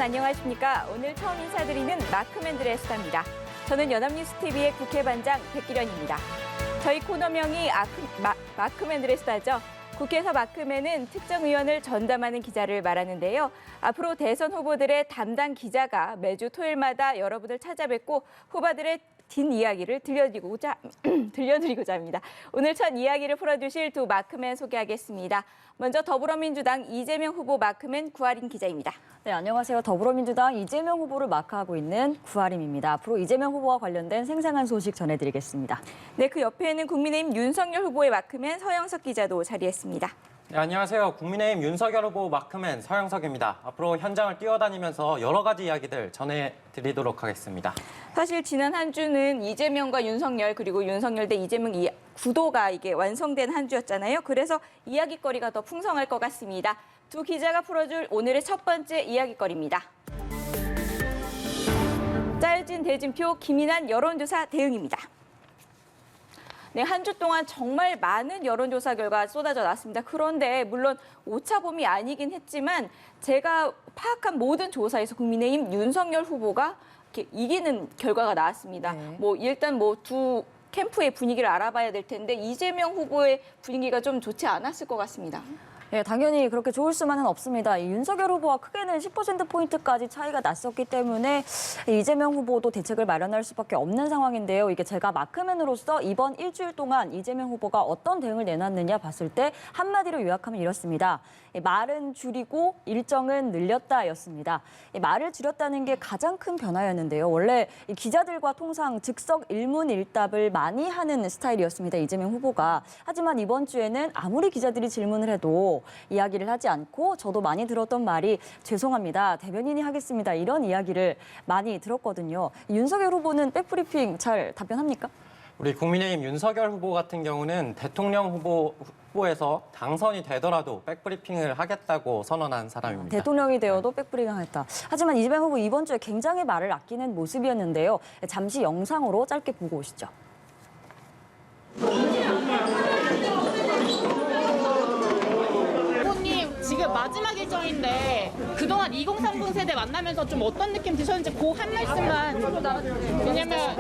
안녕하십니까. 오늘 처음 인사드리는 마크맨들의 수다입니다. 저는 연합뉴스TV의 국회반장 백기련입니다. 저희 코너명이 마크맨들의 수다죠. 국회에서 마크맨은 특정 의원을 전담하는 기자를 말하는데요. 앞으로 대선 후보들의 담당 기자가 매주 토요일마다 여러분을 찾아뵙고 후보들의 뒷이야기를 들려드리고자 합니다. 오늘 첫 이야기를 풀어주실 두 마크맨 소개하겠습니다. 먼저 더불어민주당 이재명 후보 마크맨 구하림 기자입니다. 네, 안녕하세요. 더불어민주당 이재명 후보를 마크하고 있는 구하림입니다. 앞으로 이재명 후보와 관련된 생생한 소식 전해드리겠습니다. 네, 그 옆에는 국민의힘 윤석열 후보의 마크맨 서영석 기자도 자리했습니다. 네, 안녕하세요. 국민의힘 윤석열 후보 마크맨 서영석입니다. 앞으로 현장을 뛰어다니면서 여러 가지 이야기들 전해드리도록 하겠습니다. 사실 지난 한 주는 이재명과 윤석열 그리고 윤석열 대 이재명 구도가 이게 완성된 한 주였잖아요. 그래서 이야기거리가 더 풍성할 것 같습니다. 두 기자가 풀어줄 오늘의 첫 번째 이야기거리입니다. 짜여진 대진표 김인환 여론조사 대응입니다. 네, 한 주 동안 정말 많은 여론조사 결과가 쏟아져 나왔습니다. 그런데 물론 오차범위 아니긴 했지만 제가 파악한 모든 조사에서 국민의힘 윤석열 후보가 이렇게 이기는 결과가 나왔습니다. 네. 일단 두 캠프의 분위기를 알아봐야 될 텐데 이재명 후보의 분위기가 좀 좋지 않았을 것 같습니다. 네, 당연히 그렇게 좋을 수만은 없습니다. 이 윤석열 후보와 크게는 10%포인트까지 차이가 났었기 때문에 이재명 후보도 대책을 마련할 수밖에 없는 상황인데요. 이게 제가 마크맨으로서 이번 일주일 동안 이재명 후보가 어떤 대응을 내놨느냐 봤을 때 한마디로 요약하면 이렇습니다. 말은 줄이고 일정은 늘렸다였습니다. 말을 줄였다는 게 가장 큰 변화였는데요. 원래 기자들과 통상 즉석 일문일답을 많이 하는 스타일이었습니다. 이재명 후보가. 하지만 이번 주에는 아무리 기자들이 질문을 해도 이야기를 하지 않고 저도 많이 들었던 말이 죄송합니다. 대변인이 하겠습니다. 이런 이야기를 많이 들었거든요. 윤석열 후보는 백브리핑 잘 답변합니까? 우리 국민의힘 윤석열 후보 같은 경우는 대통령 후보에서 당선이 되더라도 백브리핑을 하겠다고 선언한 사람입니다. 대통령이 되어도 백브리핑 하겠다. 하지만 이재명 후보 이번 주에 굉장히 말을 아끼는 모습이었는데요. 잠시 영상으로 짧게 보고 오시죠. 지금 마지막 일정인데 그동안 2030 세대 만나면서 좀 어떤 느낌 드셨는지 그 한 말씀만. 왜냐면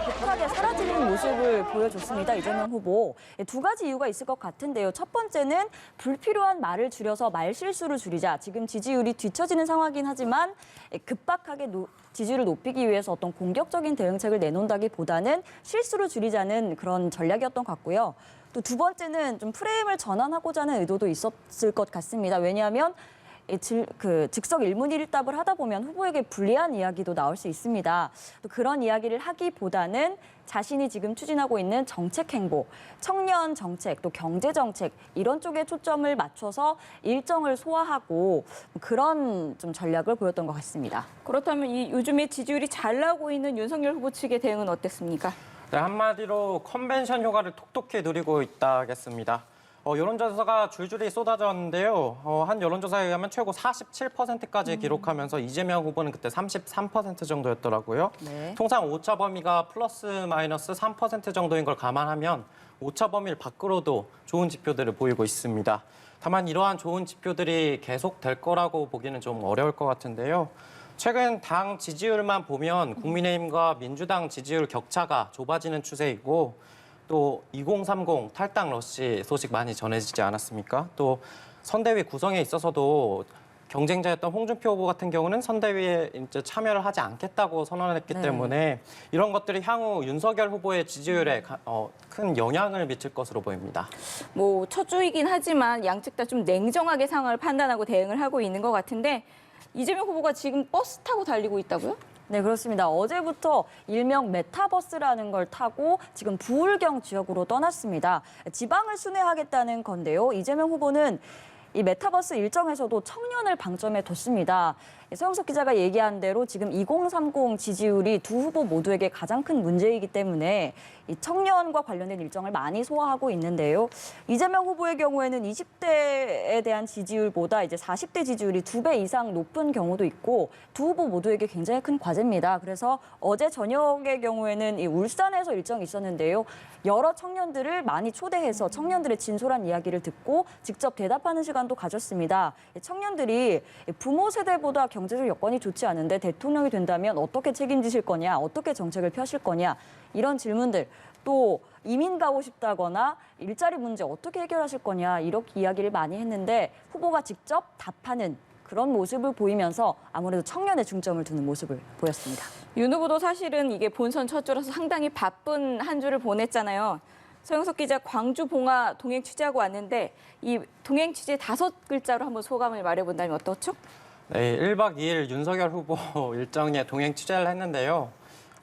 급하게 사라지는 모습을 보여줬습니다. 이재명 후보. 두 가지 이유가 있을 것 같은데요. 첫 번째는 불필요한 말을 줄여서 말 실수를 줄이자. 지금 지지율이 뒤처지는 상황이긴 하지만 급박하게 지지율을 높이기 위해서 어떤 공격적인 대응책을 내놓는다기보다는 실수를 줄이자는 그런 전략이었던 것 같고요. 또 두 번째는 좀 프레임을 전환하고자 하는 의도도 있었을 것 같습니다. 왜냐하면 즉석 일문일답을 하다 보면 후보에게 불리한 이야기도 나올 수 있습니다. 또 그런 이야기를 하기보다는 자신이 지금 추진하고 있는 정책 행보, 청년 정책, 또 경제 정책 이런 쪽에 초점을 맞춰서 일정을 소화하고 그런 좀 전략을 보였던 것 같습니다. 그렇다면 요즘에 지지율이 잘 나오고 있는 윤석열 후보 측의 대응은 어땠습니까? 네, 한마디로 컨벤션 효과를 톡톡히 누리고 있다겠습니다. 여론조사가 줄줄이 쏟아졌는데요. 한 여론조사에 의하면 최고 47%까지 기록하면서 이재명 후보는 그때 33% 정도였더라고요. 네. 통상 오차 범위가 플러스 마이너스 3% 정도인 걸 감안하면 오차 범위를 밖으로도 좋은 지표들을 보이고 있습니다. 다만 이러한 좋은 지표들이 계속될 거라고 보기는 좀 어려울 것 같은데요. 최근 당 지지율만 보면 국민의힘과 민주당 지지율 격차가 좁아지는 추세이고 또 2030 탈당 러시 소식 많이 전해지지 않았습니까? 또 선대위 구성에 있어서도 경쟁자였던 홍준표 후보 같은 경우는 선대위에 이제 참여를 하지 않겠다고 선언했기 때문에 이런 것들이 향후 윤석열 후보의 지지율에 큰 영향을 미칠 것으로 보입니다. 첫 주이긴 하지만 양측 다 좀 냉정하게 상황을 판단하고 대응을 하고 있는 것 같은데 이재명 후보가 지금 버스 타고 달리고 있다고요? 네, 그렇습니다. 어제부터 일명 메타버스라는 걸 타고 지금 부울경 지역으로 떠났습니다. 지방을 순회하겠다는 건데요. 이재명 후보는 이 메타버스 일정에서도 청년을 방점에 뒀습니다. 서영석 기자가 얘기한 대로 지금 2030 지지율이 두 후보 모두에게 가장 큰 문제이기 때문에 이 청년과 관련된 일정을 많이 소화하고 있는데요. 이재명 후보의 경우에는 20대에 대한 지지율보다 이제 40대 지지율이 2배 이상 높은 경우도 있고 두 후보 모두에게 굉장히 큰 과제입니다. 그래서 어제 저녁의 경우에는 이 울산에서 일정이 있었는데요. 여러 청년들을 많이 초대해서 청년들의 진솔한 이야기를 듣고 직접 대답하는 시간을 시간도 가졌습니다. 청년들이 부모 세대보다 경제적 여건이 좋지 않은데 대통령이 된다면 어떻게 책임지실 거냐, 어떻게 정책을 펴실 거냐, 이런 질문들, 또 이민 가고 싶다거나 일자리 문제 어떻게 해결하실 거냐, 이렇게 이야기를 많이 했는데 후보가 직접 답하는 그런 모습을 보이면서 아무래도 청년에 중점을 두는 모습을 보였습니다. 윤 후보도 사실은 이게 본선 첫 주라서 상당히 바쁜 한 주를 보냈잖아요. 서영석 기자, 광주 봉화 동행 취재하고 왔는데 이 동행 취재 5글자로 한번 소감을 말해본다면 어떻죠? 네, 1박 2일 윤석열 후보 일정에 동행 취재를 했는데요.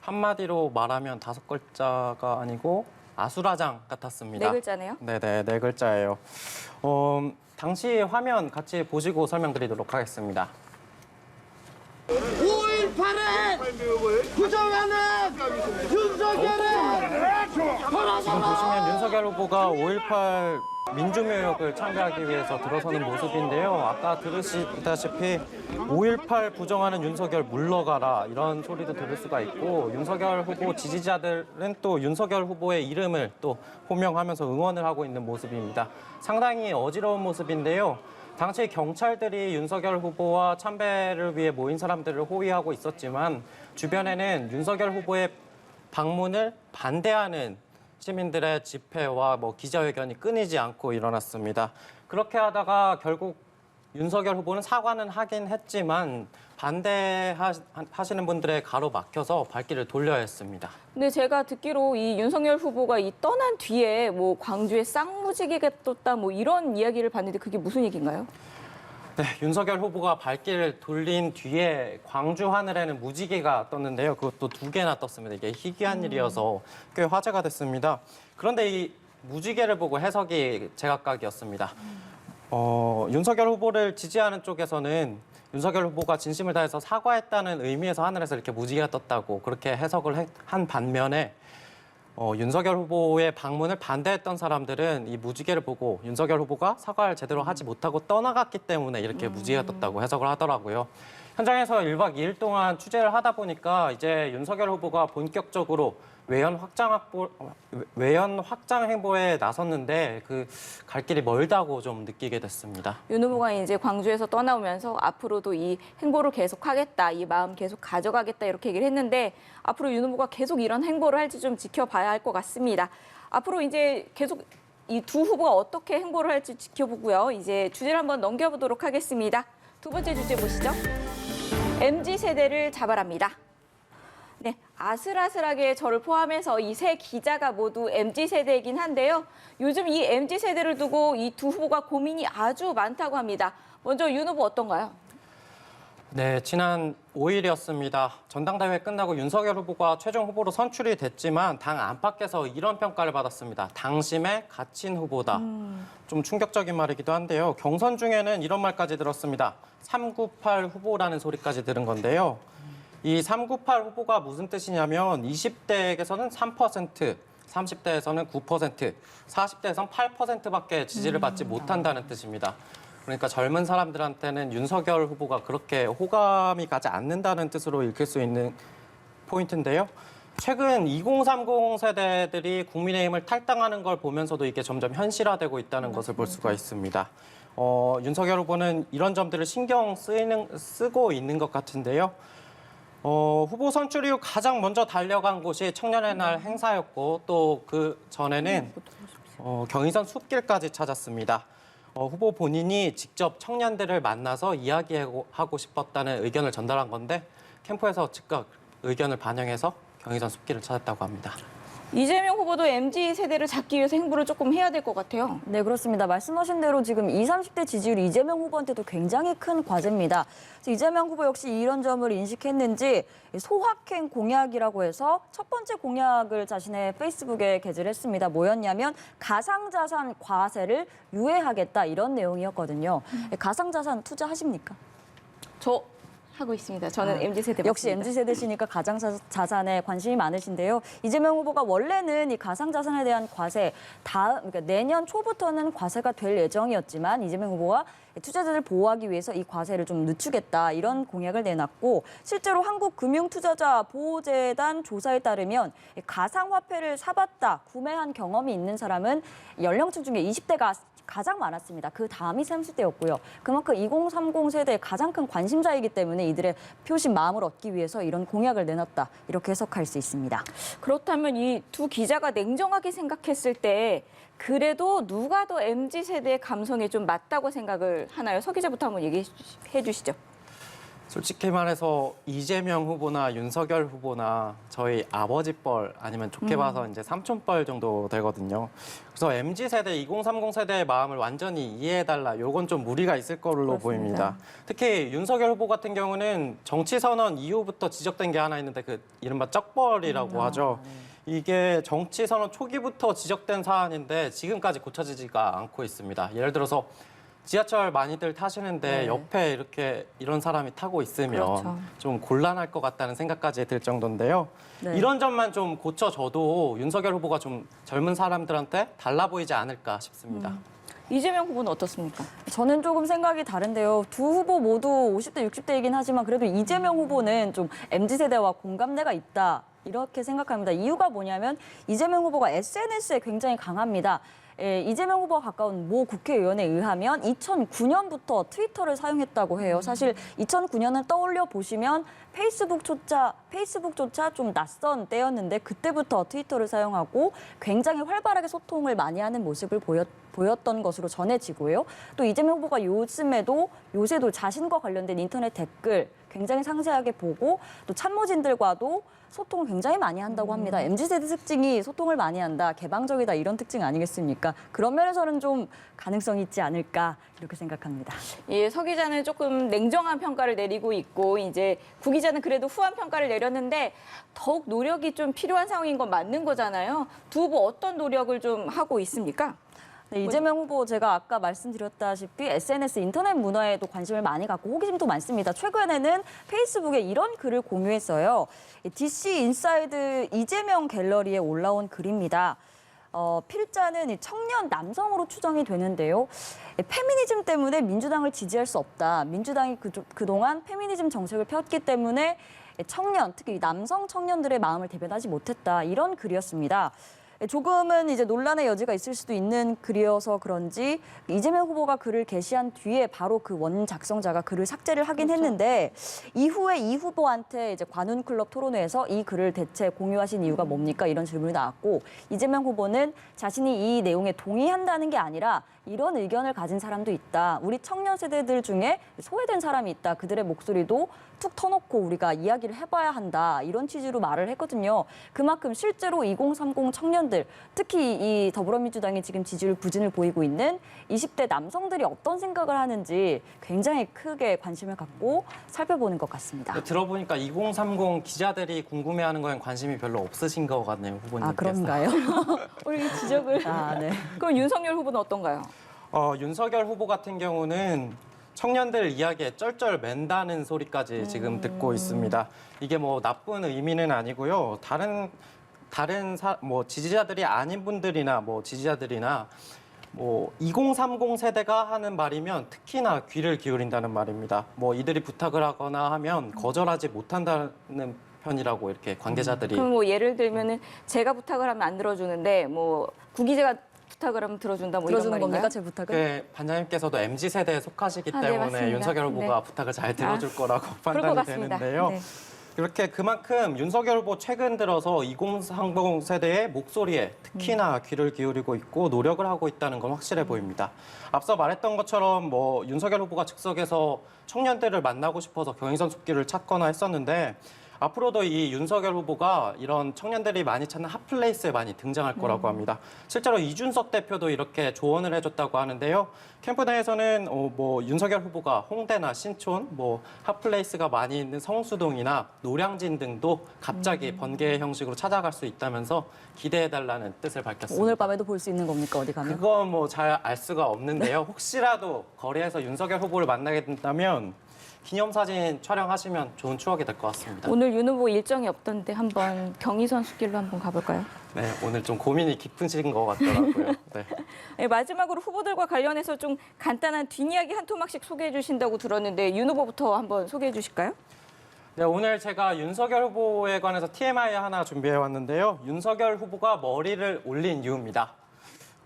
한마디로 말하면 5글자가 아니고 아수라장 같았습니다. 4글자네요. 네네, 4글자예요. 당시 화면 같이 보시고 설명드리도록 하겠습니다. 5.18을 부정하는 윤석열을 지금 보시면 윤석열 후보가 5.18 민주묘역을 참배하기 위해서 들어서는 모습인데요. 아까 들으시다시피 5.18 부정하는 윤석열 물러가라 이런 소리도 들을 수가 있고 윤석열 후보 지지자들은 또 윤석열 후보의 이름을 또 호명하면서 응원을 하고 있는 모습입니다. 상당히 어지러운 모습인데요. 당시 경찰들이 윤석열 후보와 참배를 위해 모인 사람들을 호위하고 있었지만 주변에는 윤석열 후보의 방문을 반대하는 시민들의 집회와 기자회견이 끊이지 않고 일어났습니다. 그렇게 하다가 결국 윤석열 후보는 사과는 하긴 했지만 반대하시는 분들의 가로막혀서 발길을 돌려야 했습니다. 근데 제가 듣기로 이 윤석열 후보가 이 떠난 뒤에 광주에 쌍무지개가 떴다 이런 이야기를 봤는데 그게 무슨 얘기인가요? 네, 윤석열 후보가 발길을 돌린 뒤에 광주 하늘에는 무지개가 떴는데요. 그것도 2개나 떴습니다. 이게 희귀한 일이어서 꽤 화제가 됐습니다. 그런데 이 무지개를 보고 해석이 제각각이었습니다. 윤석열 후보를 지지하는 쪽에서는 윤석열 후보가 진심을 다해서 사과했다는 의미에서 하늘에서 이렇게 무지개가 떴다고 그렇게 해석을 한 반면에 윤석열 후보의 방문을 반대했던 사람들은 이 무지개를 보고 윤석열 후보가 사과를 제대로 하지 못하고 떠나갔기 때문에 이렇게 무지개가 떴다고 해석을 하더라고요. 현장에서 1박 2일 동안 취재를 하다 보니까 이제 윤석열 후보가 본격적으로 외연 확장 행보에 나섰는데 그 갈 길이 멀다고 좀 느끼게 됐습니다. 윤 후보가 이제 광주에서 떠나오면서 앞으로도 이 행보를 계속하겠다, 이 마음 계속 가져가겠다 이렇게 얘기를 했는데 앞으로 윤 후보가 계속 이런 행보를 할지 좀 지켜봐야 할 것 같습니다. 앞으로 이제 계속 이 두 후보가 어떻게 행보를 할지 지켜보고요. 이제 주제를 한번 넘겨보도록 하겠습니다. 두 번째 주제 보시죠. MZ세대를 잡아랍니다. 네, 아슬아슬하게 저를 포함해서 이 세 기자가 모두 MZ세대이긴 한데요. 요즘 이 MZ세대를 두고 이 두 후보가 고민이 아주 많다고 합니다. 먼저 윤 후보 어떤가요? 네, 지난 5일이었습니다. 전당대회 끝나고 윤석열 후보가 최종 후보로 선출이 됐지만 당 안팎에서 이런 평가를 받았습니다. 당심의 갇힌 후보다. 좀 충격적인 말이기도 한데요. 경선 중에는 이런 말까지 들었습니다. 398 후보라는 소리까지 들은 건데요. 이 398 후보가 무슨 뜻이냐면 20대에게서는 3%, 30대에서는 9%, 40대에서는 8%밖에 지지를 받지 못한다는 뜻입니다. 그러니까 젊은 사람들한테는 윤석열 후보가 그렇게 호감이 가지 않는다는 뜻으로 읽힐 수 있는 포인트인데요. 최근 2030 세대들이 국민의힘을 탈당하는 걸 보면서도 이게 점점 현실화되고 있다는 것을 볼 수가 있습니다. 윤석열 후보는 이런 점들을 신경 쓰고 있는 것 같은데요. 후보 선출 이후 가장 먼저 달려간 곳이 청년의 날 행사였고 또 그 전에는 경의선 숲길까지 찾았습니다. 후보 본인이 직접 청년들을 만나서 이야기하고 싶었다는 의견을 전달한 건데 캠프에서 즉각 의견을 반영해서 경의선 숲길을 찾았다고 합니다. 이재명 후보도 MZ세대를 잡기 위해서 행보를 조금 해야 될 것 같아요. 네, 그렇습니다. 말씀하신 대로 지금 20, 30대 지지율이 이재명 후보한테도 굉장히 큰 과제입니다. 이재명 후보 역시 이런 점을 인식했는지 소확행 공약이라고 해서 첫 번째 공약을 자신의 페이스북에 게재를 했습니다. 뭐였냐면 가상자산 과세를 유예하겠다 이런 내용이었거든요. 가상자산 투자하십니까? 저 하고 있습니다. 저는 MZ세대 역시 맞습니다. MZ세대시니까 가상자산에 관심이 많으신데요. 이재명 후보가 원래는 이 가상자산에 대한 과세, 그러니까 내년 초부터는 과세가 될 예정이었지만 이재명 후보가 투자자를 보호하기 위해서 이 과세를 좀 늦추겠다 이런 공약을 내놨고 실제로 한국금융투자자보호재단 조사에 따르면 가상화폐를 사봤다, 구매한 경험이 있는 사람은 연령층 중에 20대가 가장 많았습니다. 그 다음이 30대였고요. 그만큼 2030 세대의 가장 큰 관심사이기 때문에 이들의 표심 마음을 얻기 위해서 이런 공약을 내놨다. 이렇게 해석할 수 있습니다. 그렇다면 이 두 기자가 냉정하게 생각했을 때 그래도 누가 더 MZ세대의 감성에 좀 맞다고 생각을 하나요? 서 기자부터 한번 얘기해 주시죠. 솔직히 말해서 이재명 후보나 윤석열 후보나 저희 아버지뻘 아니면 좋게 봐서 이제 삼촌뻘 정도 되거든요. 그래서 MZ세대, 2030 세대의 마음을 완전히 이해해달라. 요건 좀 무리가 있을 걸로 보입니다. 특히 윤석열 후보 같은 경우는 정치 선언 이후부터 지적된 게 하나 있는데 그 이른바 쩍벌이라고 하죠. 이게 정치 선언 초기부터 지적된 사안인데 지금까지 고쳐지지가 않고 있습니다. 예를 들어서 지하철 많이들 타시는데 옆에 이렇게 이런 사람이 타고 있으면 그렇죠. 좀 곤란할 것 같다는 생각까지 들 정도인데요. 네. 이런 점만 좀 고쳐져도 윤석열 후보가 좀 젊은 사람들한테 달라 보이지 않을까 싶습니다. 이재명 후보는 어떻습니까? 저는 조금 생각이 다른데요. 두 후보 모두 50대, 60대이긴 하지만 그래도 이재명 후보는 좀 MZ세대와 공감대가 있다. 이렇게 생각합니다. 이유가 뭐냐면 이재명 후보가 SNS에 굉장히 강합니다. 이재명 후보가 가까운 모 국회의원에 의하면 2009년부터 트위터를 사용했다고 해요. 사실 2009년은 떠올려 보시면 페이스북조차 좀 낯선 때였는데 그때부터 트위터를 사용하고 굉장히 활발하게 소통을 많이 하는 모습을 보였던 것으로 전해지고요. 또 이재명 후보가 요새도 자신과 관련된 인터넷 댓글 굉장히 상세하게 보고 또 참모진들과도 소통을 굉장히 많이 한다고 합니다. MZ세대 특징이 소통을 많이 한다, 개방적이다 이런 특징 아니겠습니까? 그런 면에서는 좀 가능성이 있지 않을까 이렇게 생각합니다. 예, 서 기자는 조금 냉정한 평가를 내리고 있고 이제 구 기자는 그래도 후한 평가를 내렸는데 더욱 노력이 좀 필요한 상황인 건 맞는 거잖아요. 두 후보 어떤 노력을 좀 하고 있습니까? 네, 이재명 후보 제가 아까 말씀드렸다시피 SNS 인터넷 문화에도 관심을 많이 갖고 호기심도 많습니다. 최근에는 페이스북에 이런 글을 공유했어요. DC 인사이드 이재명 갤러리에 올라온 글입니다. 필자는 이 청년 남성으로 추정이 되는데요. 페미니즘 때문에 민주당을 지지할 수 없다. 민주당이 그동안 페미니즘 정책을 폈기 때문에 청년, 특히 남성 청년들의 마음을 대변하지 못했다. 이런 글이었습니다. 조금은 이제 논란의 여지가 있을 수도 있는 글이어서 그런지 이재명 후보가 글을 게시한 뒤에 바로 그 원 작성자가 글을 삭제를 하긴 했는데 이후에 이 후보한테 이제 관훈클럽 토론회에서 이 글을 대체 공유하신 이유가 뭡니까? 이런 질문이 나왔고 이재명 후보는 자신이 이 내용에 동의한다는 게 아니라 이런 의견을 가진 사람도 있다. 우리 청년 세대들 중에 소외된 사람이 있다. 그들의 목소리도 툭 터놓고 우리가 이야기를 해봐야 한다. 이런 취지로 말을 했거든요. 그만큼 실제로 2030 청년들, 특히 이 더불어민주당이 지금 지지율 부진을 보이고 있는 20대 남성들이 어떤 생각을 하는지 굉장히 크게 관심을 갖고 살펴보는 것 같습니다. 들어보니까 2030 기자들이 궁금해하는 거엔 관심이 별로 없으신 것 같네요, 후보님께서. 아, 그런가요? 우리 지적을. 네. 그럼 윤석열 후보는 어떤가요? 윤석열 후보 같은 경우는 청년들 이야기에 쩔쩔 맨다는 소리까지 지금 듣고 있습니다. 이게 뭐 나쁜 의미는 아니고요. 뭐 지지자들이 아닌 분들이나 뭐 지지자들이나 뭐 2030 세대가 하는 말이면 특히나 귀를 기울인다는 말입니다. 뭐 이들이 부탁을 하거나 하면 거절하지 못한다는 편이라고 이렇게 관계자들이. 그럼 뭐 예를 들면은 제가 부탁을 하면 안 들어주는데 뭐 구 기자가 부탁을 하면 들어준다 뭐 이런 들어주는 말인가요? 겁니까, 제 부탁을? 네, 반장님께서도 MZ세대에 속하시기 아, 네, 때문에 맞습니다. 윤석열 후보가 네. 부탁을 잘 들어줄 거라고 그럴 것 판단이 같습니다. 되는데요. 네. 이렇게 그만큼 윤석열 후보 최근 들어서 2030 세대의 목소리에 특히나 귀를 기울이고 있고 노력을 하고 있다는 건 확실해 보입니다. 앞서 말했던 것처럼 뭐 윤석열 후보가 즉석에서 청년들을 만나고 싶어서 경의선 숲길을 찾거나 했었는데 앞으로도 이 윤석열 후보가 이런 청년들이 많이 찾는 핫플레이스에 많이 등장할 거라고 합니다. 실제로 이준석 대표도 이렇게 조언을 해줬다고 하는데요. 캠프 내에서는 뭐 윤석열 후보가 홍대나 신촌, 뭐 핫플레이스가 많이 있는 성수동이나 노량진 등도 갑자기 번개 형식으로 찾아갈 수 있다면서 기대해달라는 뜻을 밝혔습니다. 오늘 밤에도 볼 수 있는 겁니까, 어디 가면? 그건 뭐 잘 알 수가 없는데요. 혹시라도 거리에서 윤석열 후보를 만나게 된다면 기념사진 촬영하시면 좋은 추억이 될 것 같습니다. 오늘 윤 후보 일정이 없던데 한번 경의선 숲길로 한번 가볼까요? 네, 오늘 좀 고민이 깊으신 것 같더라고요. 네. 네, 마지막으로 후보들과 관련해서 좀 간단한 뒷이야기 한 토막씩 소개해 주신다고 들었는데 윤 후보부터 한번 소개해 주실까요? 네, 오늘 제가 윤석열 후보에 관해서 TMI 하나 준비해 왔는데요. 윤석열 후보가 머리를 올린 이유입니다.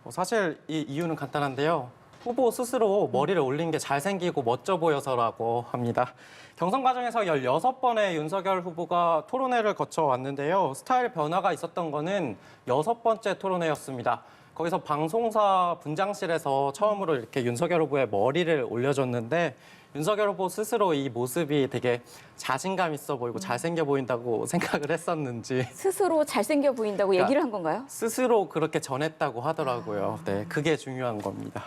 사실 이 이유는 간단한데요. 후보 스스로 머리를 올린 게 잘생기고 멋져 보여서라고 합니다. 경선 과정에서 16번의 윤석열 후보가 토론회를 거쳐왔는데요. 스타일 변화가 있었던 거는 6번째 토론회였습니다. 거기서 방송사 분장실에서 처음으로 이렇게 윤석열 후보의 머리를 올려줬는데 윤석열 후보 스스로 이 모습이 되게 자신감 있어 보이고 잘생겨 보인다고 생각을 했었는지 스스로 잘생겨 보인다고 얘기를 한 건가요? 스스로 그렇게 전했다고 하더라고요. 네, 그게 중요한 겁니다.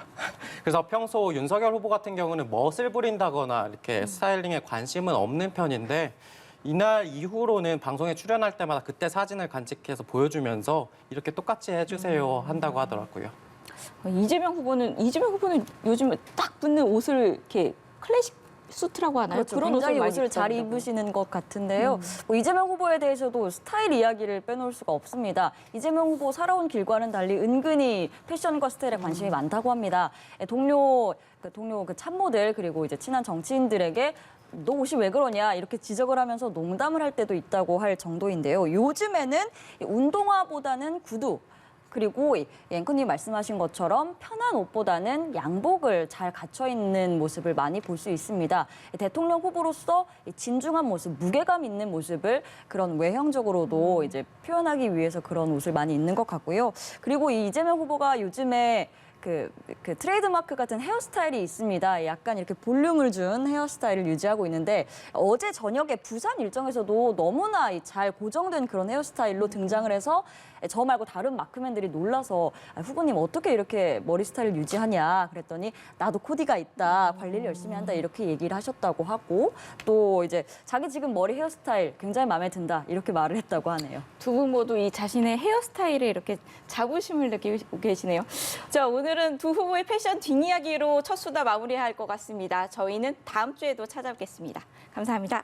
그래서 평소 윤석열 후보 같은 경우는 멋을 부린다거나 이렇게 스타일링에 관심은 없는 편인데 이날 이후로는 방송에 출연할 때마다 그때 사진을 간직해서 보여주면서 이렇게 똑같이 해주세요 한다고 하더라고요. 이재명 후보는 요즘 딱 붙는 옷을 이렇게 클래식 수트라고 하나요? 그렇죠. 그런 굉장히 많이 옷을 잘 입더라고요. 입으시는 것 같은데요. 뭐 이재명 후보에 대해서도 스타일 이야기를 빼놓을 수가 없습니다. 이재명 후보 살아온 길과는 달리 은근히 패션과 스타일에 관심이 많다고 합니다. 동료 그 참모들 그리고 이제 친한 정치인들에게 너 옷이 왜 그러냐 이렇게 지적을 하면서 농담을 할 때도 있다고 할 정도인데요. 요즘에는 운동화보다는 구두 그리고 앵커님 말씀하신 것처럼 편한 옷보다는 양복을 잘 갖춰 있는 모습을 많이 볼 수 있습니다. 대통령 후보로서 진중한 모습, 무게감 있는 모습을 그런 외형적으로도 이제 표현하기 위해서 그런 옷을 많이 입는 것 같고요. 그리고 이 이재명 후보가 요즘에 그 트레이드마크 같은 헤어스타일이 있습니다. 약간 이렇게 볼륨을 준 헤어스타일을 유지하고 있는데 어제 저녁에 부산 일정에서도 너무나 잘 고정된 그런 헤어스타일로 등장을 해서 저 말고 다른 마크맨들이 놀라서 후보님 어떻게 이렇게 머리 스타일을 유지하냐 그랬더니 나도 코디가 있다, 관리를 열심히 한다 이렇게 얘기를 하셨다고 하고 또 이제 자기 지금 머리 헤어스타일 굉장히 마음에 든다 이렇게 말을 했다고 하네요. 두 분 모두 이 자신의 헤어스타일에 이렇게 자부심을 느끼고 계시네요. 자, 오늘은 두 후보의 패션 뒷이야기로 첫 수다 마무리할 것 같습니다. 저희는 다음 주에도 찾아뵙겠습니다. 감사합니다.